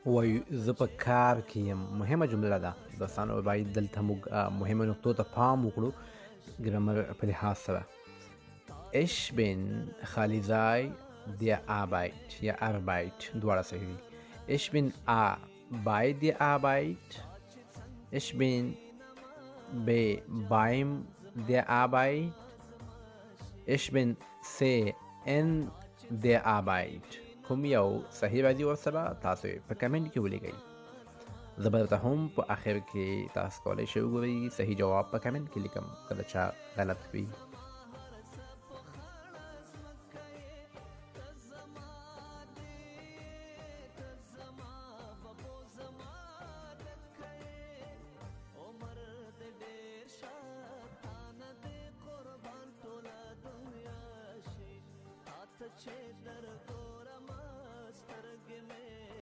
وایي زه په کار کې یم. مهمه جمله ده. دوستانو باید دلته موږ مهمو نقطو ته پام وکړو ګرامر په لحاظ سره. Ich bin خالي ځای der Arbeit یا Arbeit دواړه صحیح دي. Ich bin bei der Arbeit. Ich bin beim der Arbeit. Ich bin in der Arbeit. کوم یو صحیح راځي ورسره تاسو یې په کمنټ کې ولیکئ. زه به درته هم په اخر کې تاسو کولی شئ وګورئ صحیح جواب په کمنټ کې لیکم کله چا غلط وي.